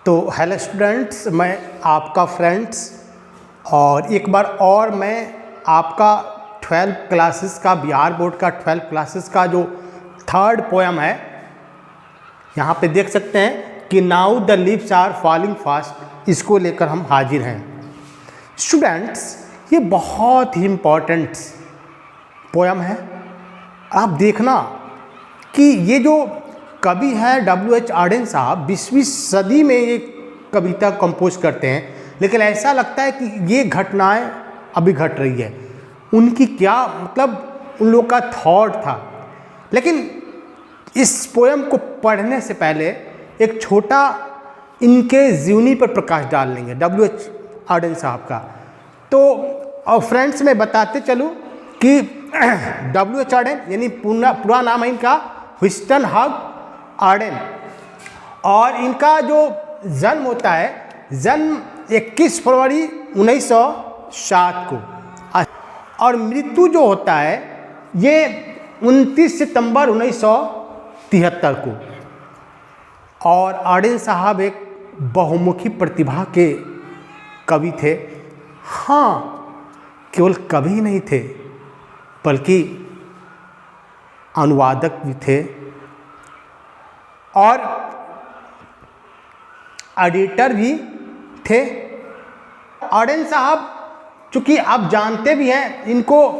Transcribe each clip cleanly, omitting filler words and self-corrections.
तो hello students, मैं आपका फ्रेंड्स और एक बार और मैं आपका 12 क्लासेस का बिहार बोर्ड का 12 क्लासेस का जो थर्ड पोएम है, यहाँ पे देख सकते हैं कि now the leaves are falling fast, इसको लेकर हम हाजिर हैं। स्टूडेंट्स, ये बहुत ही इम्पॉर्टेंट पोएम है। आप देखना कि ये जो कवि हैं W.H. ऑडेन साहब 20वीं सदी में ये कविता कंपोज करते हैं, लेकिन ऐसा लगता है कि ये घटनाएं अभी घट रही है। उनकी क्या मतलब उन लोगों का थॉट था। लेकिन इस पोएम को पढ़ने से पहले एक छोटा इनके जीवनी पर प्रकाश डाल लेंगे W.H. ऑडेन साहब का। तो और फ्रेंड्स मैं बताते चलूँ कि W.H. ऑडेन यानी पूरा नाम है इनका व्हिस्टन हग ऑडेन, और इनका जो जन्म होता है, जन्म 21 फरवरी 1907 को, और मृत्यु जो होता है ये 29 सितंबर 1973 को। और ऑडेन साहब एक बहुमुखी प्रतिभा के कवि थे। हाँ, केवल कवि नहीं थे बल्कि अनुवादक भी थे और एडिटर भी थे। ऑडेन साहब चूँकि आप जानते भी हैं, इनको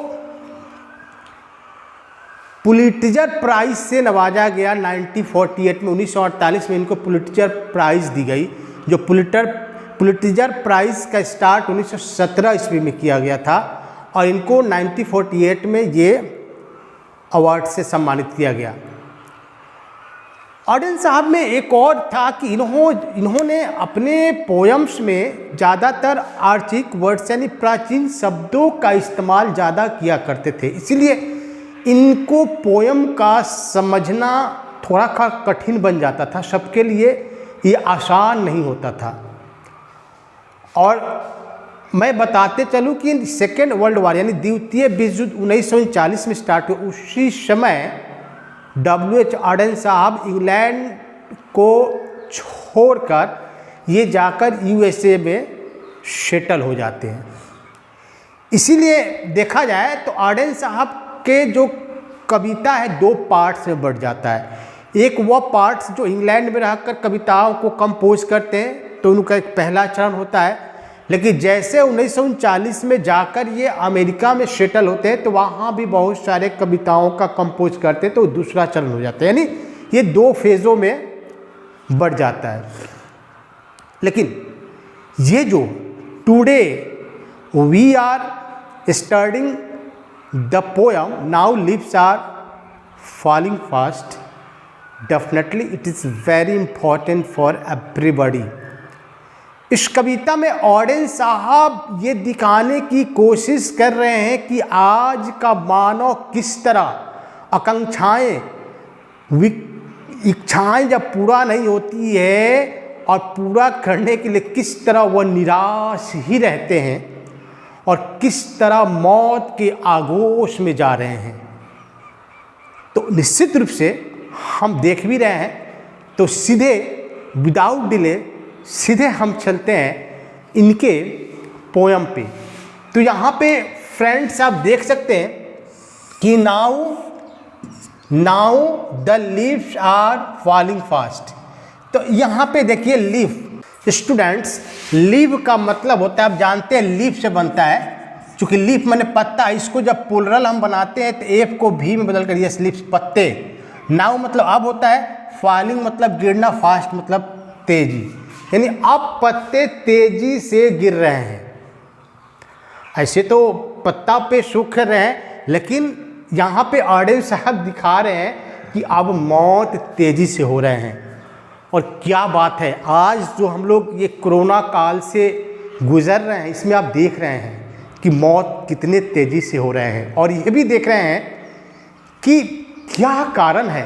पुलिट्जर प्राइज़ से नवाजा गया 1948 में। 1948 में इनको पुलिट्जर प्राइज़ दी गई। जो पुलिट्जर प्राइज़ का स्टार्ट 1917 ईस्वी में किया गया था और इनको 1948 में ये अवार्ड से सम्मानित किया गया। ऑडेन साहब में एक और था कि इन्होंने अपने पोएम्स में ज़्यादातर आर्चिक वर्ड्स यानी प्राचीन शब्दों का इस्तेमाल ज़्यादा किया करते थे, इसीलिए इनको पोएम का समझना थोड़ा कठिन बन जाता था। सबके लिए ये आसान नहीं होता था। और मैं बताते चलूँ कि सेकेंड वर्ल्ड वॉर यानी द्वितीय विश्व युद्ध 1939 में स्टार्ट हुआ। उसी समय W.H. ऑडेन साहब इंग्लैंड को छोड़कर ये जाकर USA में सेटल हो जाते हैं। इसीलिए देखा जाए तो ऑडेन साहब के जो कविता है दो पार्ट्स में बढ़ जाता है। एक वह पार्ट्स जो इंग्लैंड में रहकर कविताओं को कंपोज करते हैं, तो उनका एक पहला चरण होता है। लेकिन जैसे 1939 में जाकर ये अमेरिका में सेटल होते हैं, तो वहाँ भी बहुत सारे कविताओं का कंपोज करते हैं, तो दूसरा चरण हो जाता है। यानी ये दो फेज़ों में बढ़ जाता है। लेकिन ये जो today we are studying the poem now leaves are falling fast, definitely it is very important for everybody. इस कविता में ऑडेन साहब ये दिखाने की कोशिश कर रहे हैं कि आज का मानव किस तरह आकांक्षाएं, इच्छाएं जब पूरा नहीं होती है और पूरा करने के लिए किस तरह वह निराश ही रहते हैं और किस तरह मौत के आगोश में जा रहे हैं। तो निश्चित रूप से हम देख भी रहे हैं। तो सीधे विदाउट डिले सीधे हम चलते हैं इनके पोएम पे। तो यहाँ पे फ्रेंड्स आप देख सकते हैं कि now the leaves are falling fast. तो यहाँ पे देखिए लीफ। स्टूडेंट्स, लीव का मतलब होता है, आप जानते हैं लीफ से बनता है। चूँकि लीफ माने पत्ता, इसको जब प्लुरल हम बनाते हैं तो एफ को भी में बदल कर यस लीव्स पत्ते। नाउ मतलब अब होता है, फॉलिंग मतलब गिरना, फास्ट मतलब तेजी, यानी अब पत्ते तेजी से गिर रहे हैं। ऐसे तो पत्ता पे सूख रहे हैं, लेकिन यहाँ पे ऑडेन साहब दिखा रहे हैं कि अब मौत तेजी से हो रहे हैं। और क्या बात है, आज जो हम लोग ये कोरोना काल से गुजर रहे हैं, इसमें आप देख रहे हैं कि मौत कितने तेजी से हो रहे हैं। और ये भी देख रहे हैं कि क्या कारण है।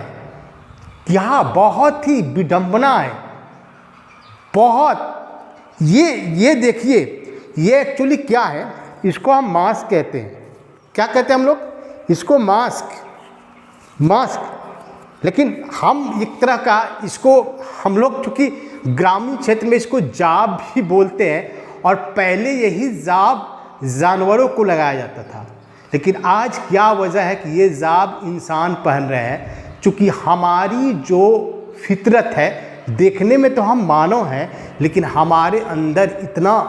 क्या बहुत ही विडंबना है, बहुत। ये देखिए, ये एक्चुअली क्या है, इसको हम मास्क कहते हैं। क्या कहते हैं हम लोग इसको? मास्क। लेकिन हम एक तरह का इसको हम लोग चूँकि ग्रामीण क्षेत्र में इसको जाब भी बोलते हैं, और पहले यही जाब जानवरों को लगाया जाता था। लेकिन आज क्या वजह है कि ये जाब इंसान पहन रहे हैं? चूँकि हमारी जो फितरत है, देखने में तो हम मानव हैं, लेकिन हमारे अंदर इतना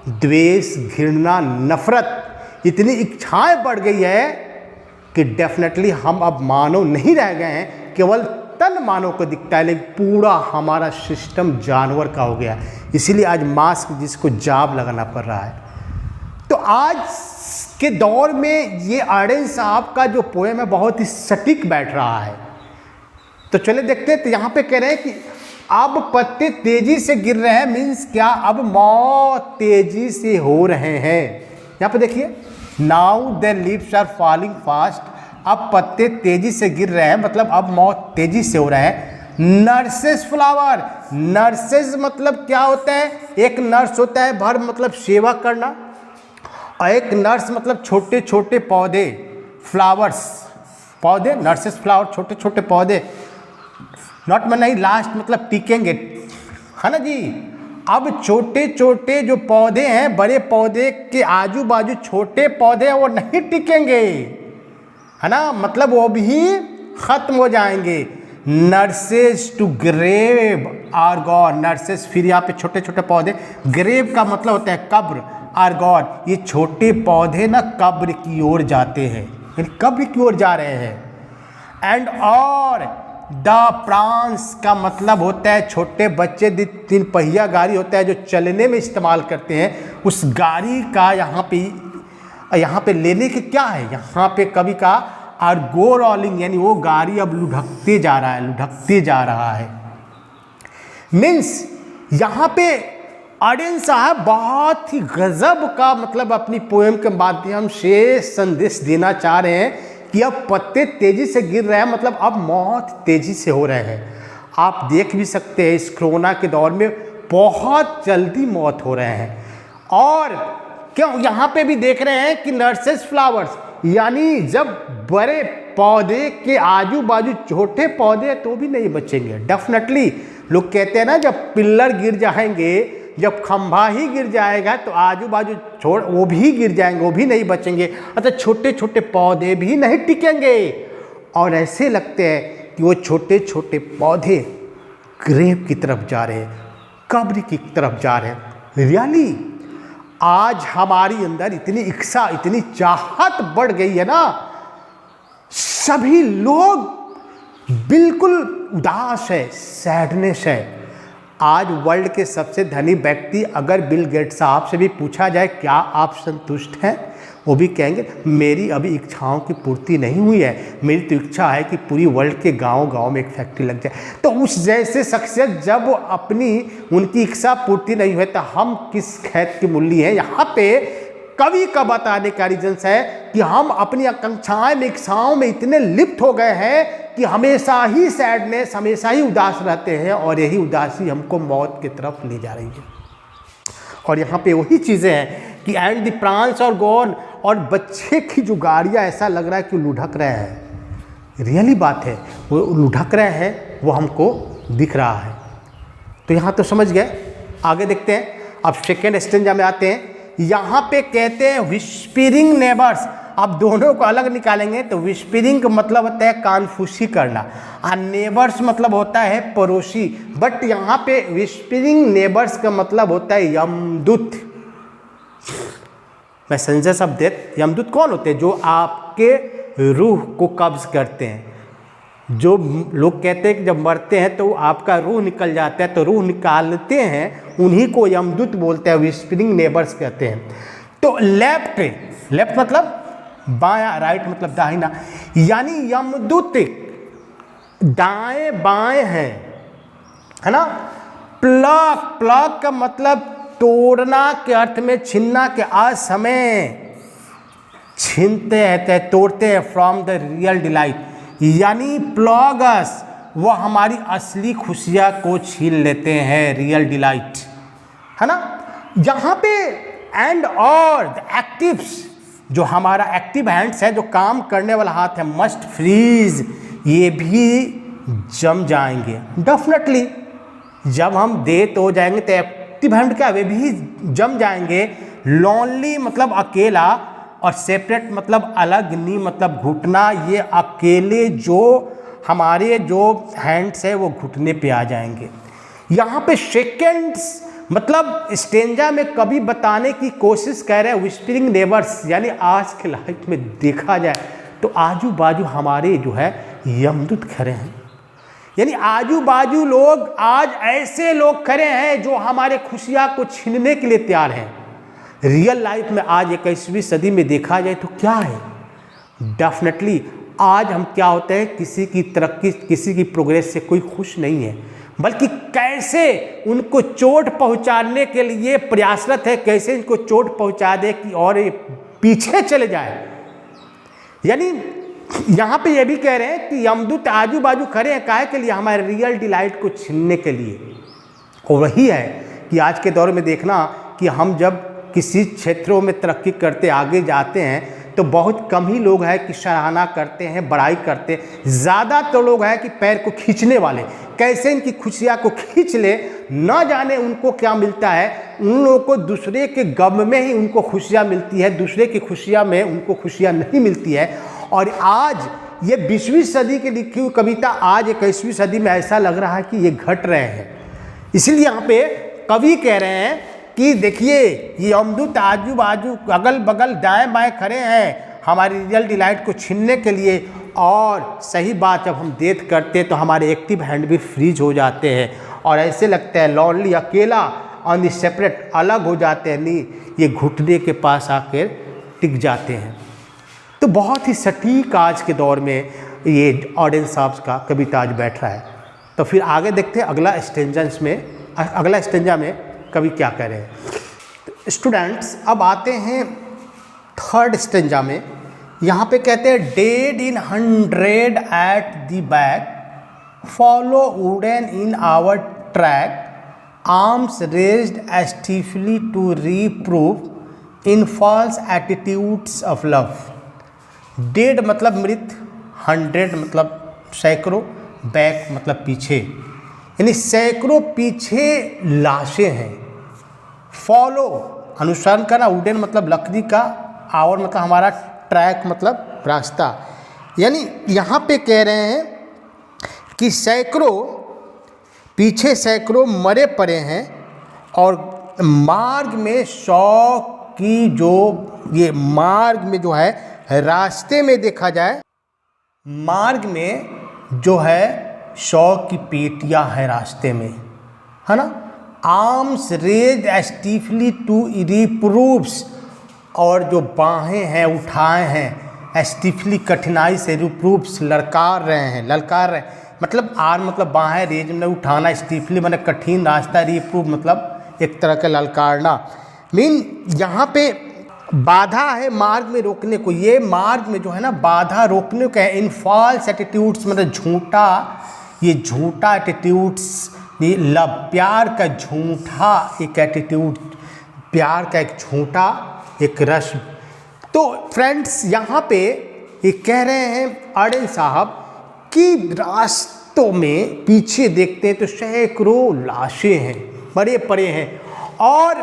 द्वेष, घृणा, नफरत, इतनी इच्छाएं बढ़ गई है कि डेफिनेटली हम अब मानव नहीं रह गए हैं। केवल तन मानव को दिखता है, लेकिन पूरा हमारा सिस्टम जानवर का हो गया है। इसीलिए आज मास्क जिसको जाब लगाना पड़ रहा है। तो आज के दौर में ये आर्डेन साहब का जो पोएम है बहुत ही सटीक बैठ रहा है। तो चले देखते हैं। तो यहाँ पे कह रहे हैं कि अब पत्ते तेजी से गिर रहे हैं, मीन्स क्या? अब मौत तेजी से हो रहे हैं। यहाँ पे देखिए, now the leaves are falling fast. अब पत्ते तेजी से गिर रहे हैं, मतलब अब मौत तेजी से हो रहा है। नर्सेस फ्लावर, नर्सेस मतलब क्या होता है? एक नर्स होता है, भर मतलब सेवा करना, और एक नर्स मतलब छोटे छोटे पौधे, फ्लावर्स, पौधे, नर्सेस फ्लावर, छोटे छोटे पौधे, नॉट में नहीं, लास्ट मतलब टिकेंगे, है ना जी। अब छोटे छोटे जो पौधे हैं, बड़े पौधे के आजू बाजू छोटे पौधे हैं, वो नहीं टिकेंगे, है ना, मतलब वो भी खत्म हो जाएंगे। Nurses to grave are gone, nurses, फिर यहाँ पे छोटे छोटे पौधे, ग्रेव का मतलब होता है कब्र, आर गॉन, ये छोटे पौधे ना कब्र की ओर जाते हैं, यानी कब्र की ओर जा रहे हैं। एंड और द प्रांस का मतलब होता है छोटे बच्चे, 3 पहिया गाड़ी होता है जो चलने में इस्तेमाल करते हैं, उस गाड़ी का यहाँ पे लेने के क्या है, यहाँ पे कवि का आर गो रोलिंग, यानी वो गाड़ी अब लुढ़कते जा रहा है, लुढ़कते जा रहा है। मीन्स यहाँ पे आर्डेन साहब बहुत ही गजब का मतलब अपनी पोएम के माध्यम से संदेश देना चाह रहे हैं कि अब पत्ते तेजी से गिर रहे हैं, मतलब अब मौत तेजी से हो रहे हैं। आप देख भी सकते हैं इस कोरोना के दौर में बहुत जल्दी मौत हो रहे हैं। और क्यों यहाँ पे भी देख रहे हैं कि नर्सेस फ्लावर्स, यानी जब बड़े पौधे के आजू बाजू छोटे पौधे तो भी नहीं बचेंगे। डेफिनेटली लोग कहते हैं ना, जब पिल्लर गिर जाएंगे, जब खंभा ही गिर जाएगा तो आजू बाजू छोड़ वो भी गिर जाएंगे, वो भी नहीं बचेंगे, अतः छोटे छोटे पौधे भी नहीं टिकेंगे। और ऐसे लगते हैं कि वो छोटे छोटे पौधे ग्रेव की तरफ जा रहे हैं, कब्र की तरफ जा रहे हैं। रियली आज हमारी अंदर इतनी इच्छा, इतनी चाहत बढ़ गई है ना, सभी लोग बिल्कुल उदास है, सैडनेस है। आज वर्ल्ड के सबसे धनी व्यक्ति अगर बिल गेट्स साहब से भी पूछा जाए क्या आप संतुष्ट हैं, वो भी कहेंगे मेरी अभी इच्छाओं की पूर्ति नहीं हुई है, मेरी तो इच्छा है कि पूरी वर्ल्ड के गांव-गांव में एक फैक्ट्री लग जाए। तो उस जैसे शख्सियत जब अपनी उनकी इच्छा पूर्ति नहीं हुई तो हम किस खैत की मूल्य हैं। यहाँ पे कवि का बताने का रीजंस है कि हम अपनी आकांक्षाएं में, इच्छाओं में इतने लिप्त हो गए हैं कि हमेशा ही सैडनेस, हमेशा ही उदास रहते हैं, और यही उदासी हमको मौत की तरफ ले जा रही है। और यहाँ पे वही चीज़ें हैं कि एंड द प्रांस और गॉन, और बच्चे की जो गाड़ियाँ ऐसा लग रहा है कि लुढ़क रहे हैं। रियली बात है, वो लुढ़क रहे हैं, वो हमको दिख रहा है। तो यहाँ तो समझ गए। आगे देखते हैं, अब सेकेंड स्टेंजा में आते हैं। यहाँ पे कहते हैं विस्परिंग नेबर्स। अब दोनों को अलग निकालेंगे तो विस्परिंग का मतलब होता है कानफूसी करना, और नेबर्स मतलब होता है पड़ोसी। बट यहाँ पे विस्परिंग नेबर्स का मतलब होता है यमदूत। मैं संजय शब्द दे, यमदूत कौन होते हैं? जो आपके रूह को कब्ज करते हैं। जो लोग कहते हैं कि जब मरते हैं तो आपका रूह निकल जाता है, तो रूह निकालते हैं, उन्हीं को यमदूत बोलते हैं, विस्परिंग नेबर्स कहते हैं। तो लेफ्ट मतलब बायां, राइट मतलब दाहिना, यानी यमदूत दाएं बाएं हैं, है ना। प्लग का मतलब तोड़ना के अर्थ में, छीनना के असमय, छीनते हैं, तोड़ते हैं, फ्रॉम द रियल डिलाइट, यानी प्लॉगस वो हमारी असली खुशियाँ को छीन लेते हैं, रियल डिलाइट, है ना। यहाँ पे एंड और द एक्टिव्स, जो हमारा एक्टिव हैंड्स है, जो काम करने वाला हाथ है, मस्ट फ्रीज, ये भी जम जाएंगे। डेफिनेटली जब हम डेथ हो जाएंगे तो एक्टिव हैंड क्या वे भी जम जाएंगे। लॉनली मतलब अकेला, और सेपरेट मतलब अलग, नी मतलब घुटना। ये अकेले जो हमारे जो हैंड्स है वो घुटने पे आ जाएंगे। यहाँ पे सेकेंड्स मतलब स्टेंजा में कभी बताने की कोशिश कर रहे हैं विस्परिंग नेबर्स, यानी आज के लाइफ में देखा जाए तो आजू बाजू हमारे जो है यमदूत खड़े हैं। यानी आजू बाजू लोग आज ऐसे लोग खड़े हैं जो हमारे खुशियाँ को छीनने के लिए तैयार हैं। रियल लाइफ में आज 21वीं सदी में देखा जाए तो क्या है, डेफिनेटली आज हम क्या होते हैं, किसी की तरक्की किसी की प्रोग्रेस से कोई खुश नहीं है, बल्कि कैसे उनको चोट पहुंचाने के लिए प्रयासरत है, कैसे इनको चोट पहुंचा दे कि और ये पीछे चले जाए। यानी यहाँ पे ये भी कह रहे हैं कि यमदूत आजू बाजू खड़े हैं काहे के लिए, हमारे रियल डिलाइट को छीनने के लिए। और वही है कि आज के दौर में देखना कि हम जब किसी क्षेत्रों में तरक्की करते आगे जाते हैं तो बहुत कम ही लोग हैं कि सराहना करते हैं, बड़ाई करते हैं। ज़्यादा तो लोग हैं कि पैर को खींचने वाले, कैसे इनकी खुशियाँ को खींच ले, न जाने उनको क्या मिलता है। उन लोगों को दूसरे के गम में ही उनको खुशियाँ मिलती है, दूसरे की खुशियाँ में उनको खुशियाँ नहीं मिलती है। और आज ये 20वीं सदी की लिखी हुई कविता आज 21वीं सदी में ऐसा लग रहा है कि ये घट रहे हैं। इसलिए यहाँ पे कवि कह रहे हैं कि देखिए ये यमदूत आजू बाजू अगल बगल दाएं बाएं खड़े हैं हमारी रियल डिलाइट को छीनने के लिए। और सही बात, जब हम डेथ करते हैं तो हमारे एक्टिव हैंड भी फ्रीज हो जाते हैं और ऐसे लगता है लॉनली अकेला, ऑन सेपरेट अलग हो जाते हैं, नहीं ये घुटने के पास आकर टिक जाते हैं। तो बहुत ही सटीक आज के दौर में ये ऑडेंस साहब का कविता आज बैठ रहा है। तो फिर आगे देखते हैं अगला स्टेंजा में कवि क्या कह रहे हैं। स्टूडेंट्स अब आते हैं थर्ड स्टेंजा में। यहाँ पे कहते हैं dead in 100 at the back, follow wooden in our track, arms raised stiffly to reprove in false attitudes of love. Dead मतलब मृत, 100 मतलब सैकड़ों, बैक मतलब पीछे, यानी सैकड़ों पीछे लाशें हैं। फॉलो अनुसरण करना, वुडन मतलब लकड़ी का, आवर मतलब हमारा, ट्रैक मतलब रास्ता। यानी यहाँ पे कह रहे हैं कि सैकड़ों पीछे सैकड़ों मरे पड़े हैं और मार्ग में 100 की जो ये मार्ग में जो है रास्ते में देखा जाए, मार्ग में जो है 100 की पेटियां है रास्ते में, है ना। आर्म्स रेज स्टीफली टू रिप्रूव्स, और जो बाहें हैं उठाए हैं स्टीफली कठिनाई से, रिप्रूव्स ललकार रहे हैं, मतलब आर्म मतलब बाहें, रेज में उठाना, स्टीफली मतलब कठिन रास्ता, रिप्रूव मतलब एक तरह का ललकारना। मीन यहाँ पे बाधा है मार्ग में रोकने को, ये मार्ग में जो है ना बाधा रोकने का है। इन फॉल्स एटीट्यूड्स मतलब झूठा, ये झूठा एटीट्यूड्स, ये लव प्यार का झूठा एक एटीट्यूड, प्यार का एक झूठा एक रस्म। तो फ्रेंड्स यहाँ पे ये कह रहे हैं ऑडेंस साहब कि रास्तों में पीछे देखते हैं तो सैकड़ों लाशें हैं, बड़े पड़े हैं, और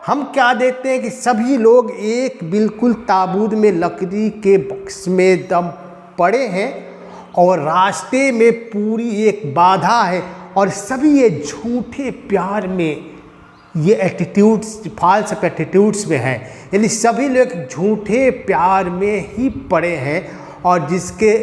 हम क्या देखते हैं कि सभी लोग एक बिल्कुल ताबूत में लकड़ी के बक्स में दम पड़े हैं और रास्ते में पूरी एक बाधा है और सभी ये झूठे प्यार में, ये एटीट्यूड्स फॉल्स एटीट्यूड्स में हैं। यानी सभी लोग झूठे प्यार में ही पड़े हैं और जिसके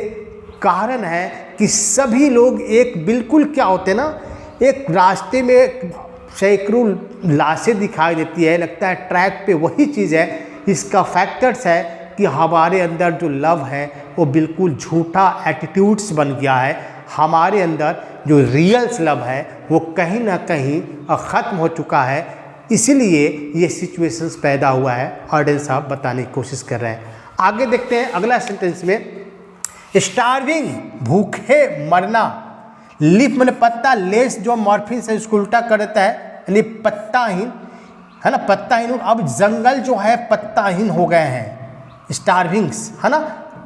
कारण है कि सभी लोग एक बिल्कुल क्या होते हैं ना, एक रास्ते में सैकड़ों लाशें दिखाई देती है, लगता है ट्रैक पे वही चीज़ है। इसका फैक्टर्स है कि हमारे अंदर जो लव है वो बिल्कुल झूठा एटीट्यूड्स बन गया है, हमारे अंदर जो रियल्स लव है वो कहीं ना कहीं ख़त्म हो चुका है। इसीलिए ये सिचुएशंस पैदा हुआ है, ऑडेंस साहब बताने की कोशिश कर रहे हैं। आगे देखते हैं अगला सेंटेंस में, स्टार्विंग भूखे मरना, लीफ मैंने पत्ता, लेस जो मॉर्फिन से इसको उल्टा कर देता है यानी पत्ताहीन, है ना, पत्ताहीन। अब जंगल जो है पत्ताहीन हो गए हैं, स्टार्विंग्स, है ना।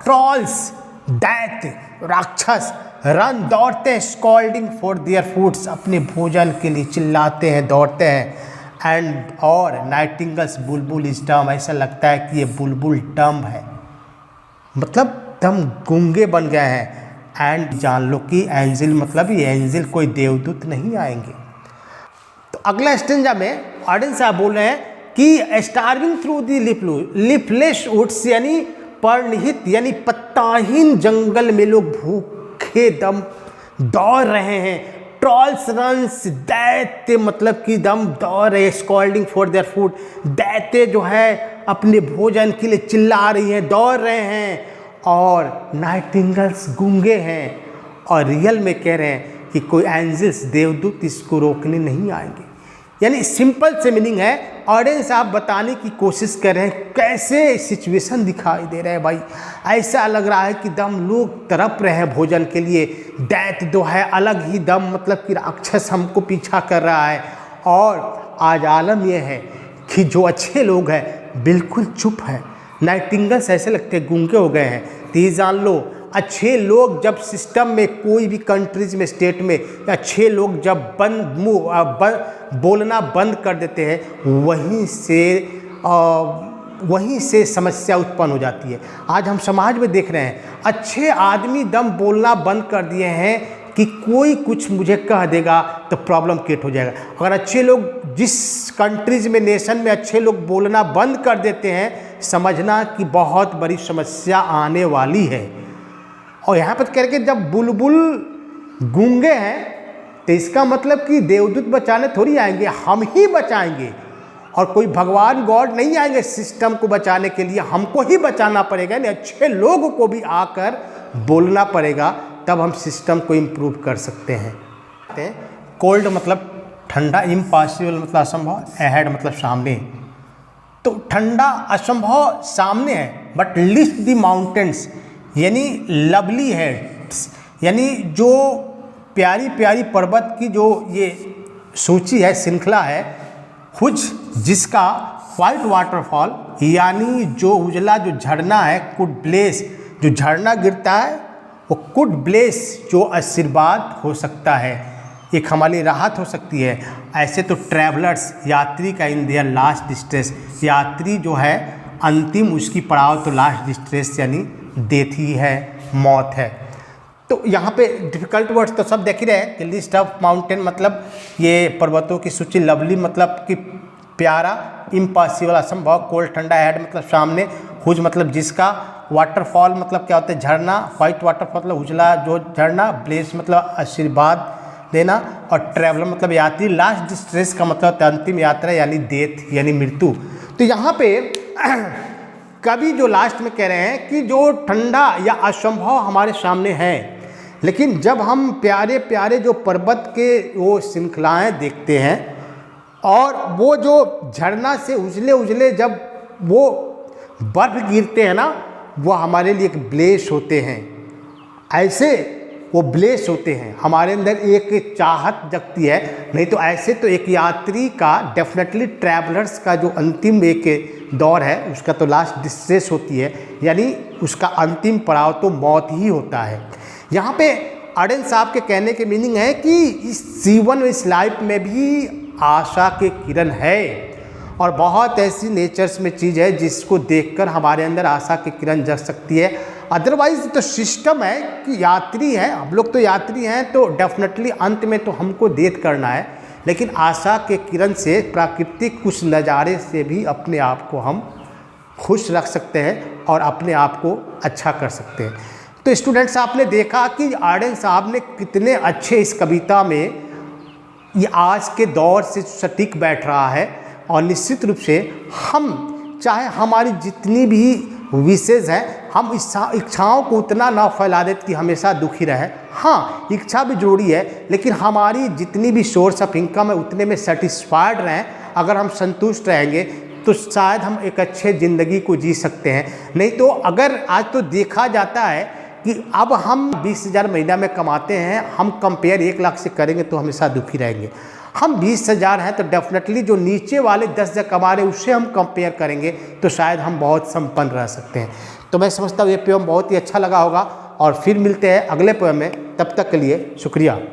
ट्रॉल्स दैत्य राक्षस, रन दौड़ते हैं, स्कॉल्डिंग फॉर देयर फूड्स अपने भोजन के लिए चिल्लाते हैं, दौड़ते हैं। एंड और नाइटिंगल्स बुलबुल इज डम, ऐसा लगता है कि ये बुलबुल डम है, मतलब दम गूंगे बन गए हैं। एंड जान लो कि एंजिल मतलब ये एंजिल कोई देवदूत नहीं आएंगे। तो अगला स्टेंजा में ऑडियंस साहब बोल रहे हैं कि starving through the leafless woods, यानी पर्णहित यानी पत्ताहीन जंगल में लोग भूखे दम दौड़ रहे हैं। ट्रॉल्स रन्स, दैत्य मतलब कि दम दौड़ रहे, स्कॉल्डिंग फॉर देयर फूड, दैत्य जो है अपने भोजन के लिए चिल्ला रही हैं, दौड़ रहे हैं। और नाइटिंगल्स गूंगे हैं और रियल में कह रहे हैं कि कोई एंजल्स देवदूत इसको रोकने नहीं आएंगे। यानी सिंपल से मीनिंग है, ऑडियंस आप बताने की कोशिश कर रहे हैं कैसे सिचुएशन दिखाई दे रहे हैं भाई। ऐसा लग रहा है कि दम लोग तड़प रहे हैं भोजन के लिए, दैत्य जो है अलग ही दम मतलब कि राक्षस हमको पीछा कर रहा है। और आज आलम यह है कि जो अच्छे लोग हैं बिल्कुल चुप हैं, नाइटिंगल्स ऐसे लगते हैं गूंगे हो गए हैं। तो ये जान लो, अच्छे लोग जब सिस्टम में कोई भी कंट्रीज में स्टेट में अच्छे लोग जब बोलना बंद कर देते हैं, वहीं से समस्या उत्पन्न हो जाती है। आज हम समाज में देख रहे हैं अच्छे आदमी दम बोलना बंद कर दिए हैं कि कोई कुछ मुझे कह देगा तो प्रॉब्लम क्रिएट हो जाएगा। अगर अच्छे लोग जिस कंट्रीज में नेशन में अच्छे लोग बोलना बंद कर देते हैं, समझना कि बहुत बड़ी समस्या आने वाली है। और यहाँ पर कह के जब बुलबुल गूंगे हैं तो इसका मतलब कि देवदूत बचाने थोड़ी आएंगे, हम ही बचाएंगे। और कोई भगवान गॉड नहीं आएंगे सिस्टम को बचाने के लिए, हमको ही बचाना पड़ेगा। यानी अच्छे लोगों को भी आकर बोलना पड़ेगा, तब हम सिस्टम को इम्प्रूव कर सकते हैं। कोल्ड मतलब ठंडा, इम्पॉसिबल मतलब असंभव, अहेड मतलब सामने। तो ठंडा असंभव सामने है, बट लिस्ट द माउंटेन्स यानी लवली हेड्स, यानी जो प्यारी प्यारी पर्वत की जो ये सूची है, श्रृंखला है, कुछ जिसका वाइट वाटरफॉल यानी जो उजला जो झरना है, कुड ब्लेस जो झरना गिरता है, वो कुड ब्लेस जो आशीर्वाद हो सकता है, एक हमारी राहत हो सकती है। ऐसे तो ट्रैवलर्स यात्री का इन देयर लास्ट डिस्ट्रेस, यात्री जो है अंतिम उसकी पड़ाव तो लास्ट डिस्ट्रेस यानी डेथ ही है, मौत है। तो यहाँ पे डिफ़िकल्ट वर्ड्स तो सब देख ही रहे हैं कि लिस्ट ऑफ माउंटेन मतलब ये पर्वतों की सूची, लवली मतलब कि प्यारा, इम्पॉसिबल असंभव, कोल्ड ठंडा, हेड मतलब सामने, हुज मतलब जिसका, वाटरफॉल मतलब क्या होता है झरना, वाइट वाटरफॉल मतलब उजला जो झरना, ब्लेस मतलब आशीर्वाद देना, और ट्रैवलर मतलब यात्री, लास्ट डिस्ट्रेस का मतलब अंतिम यात्रा यानी डेथ यानी मृत्यु। तो यहाँ पे कवि जो लास्ट में कह रहे हैं कि जो ठंडा या असंभव हमारे सामने है, लेकिन जब हम प्यारे प्यारे जो पर्वत के वो श्रृंखलाएँ देखते हैं और वो जो झरना से उजले उजले जब वो बर्फ गिरते हैं ना, वो हमारे लिए एक ब्लेस होते हैं। ऐसे वो ब्लेस होते हैं, हमारे अंदर एक चाहत जगती है। नहीं तो ऐसे तो एक यात्री का डेफिनेटली ट्रैवलर्स का जो अंतिम एक दौर है उसका तो लास्ट डिस्ट्रेस होती है, यानी उसका अंतिम पड़ाव तो मौत ही होता है। यहाँ पे अडेन साहब के कहने के मीनिंग है कि इस जीवन इस लाइफ में भी आशा के किरण है, और बहुत ऐसी नेचर्स में चीज़ है जिसको देखकर हमारे अंदर आशा की किरण जग सकती है। अदरवाइज तो सिस्टम है कि यात्री है, हम लोग तो यात्री हैं, तो डेफिनेटली अंत में तो हमको डेथ करना है, लेकिन आशा के किरण से प्राकृतिक कुछ नज़ारे से भी अपने आप को हम खुश रख सकते हैं और अपने आप को अच्छा कर सकते हैं। तो स्टूडेंट्स, आपने देखा कि आर्डेन साहब ने कितने अच्छे इस कविता में ये आज के दौर से सटीक बैठ रहा है। और निश्चित रूप से हम चाहे हमारी जितनी भी विशेष हैं, हम इच्छाओं को उतना ना फैला देते कि हमेशा दुखी रहे। हाँ, इच्छा भी जरूरी है, लेकिन हमारी जितनी भी सोर्स ऑफ इनकम है उतने में सेटिस्फाइड रहें। अगर हम संतुष्ट रहेंगे तो शायद हम एक अच्छे ज़िंदगी को जी सकते हैं। नहीं तो अगर आज तो देखा जाता है कि अब हम 20,000 महीना में कमाते हैं, हम कंपेयर 1 लाख से करेंगे तो हमेशा दुखी रहेंगे। हम 20,000 हैं तो डेफिनेटली जो नीचे वाले 10,000 कमा रहे हैं उससे हम कंपेयर करेंगे तो शायद हम बहुत संपन्न रह सकते हैं। तो मैं समझता हूँ ये पोएम बहुत ही अच्छा लगा होगा, और फिर मिलते हैं अगले पोएम में। तब तक के लिए शुक्रिया।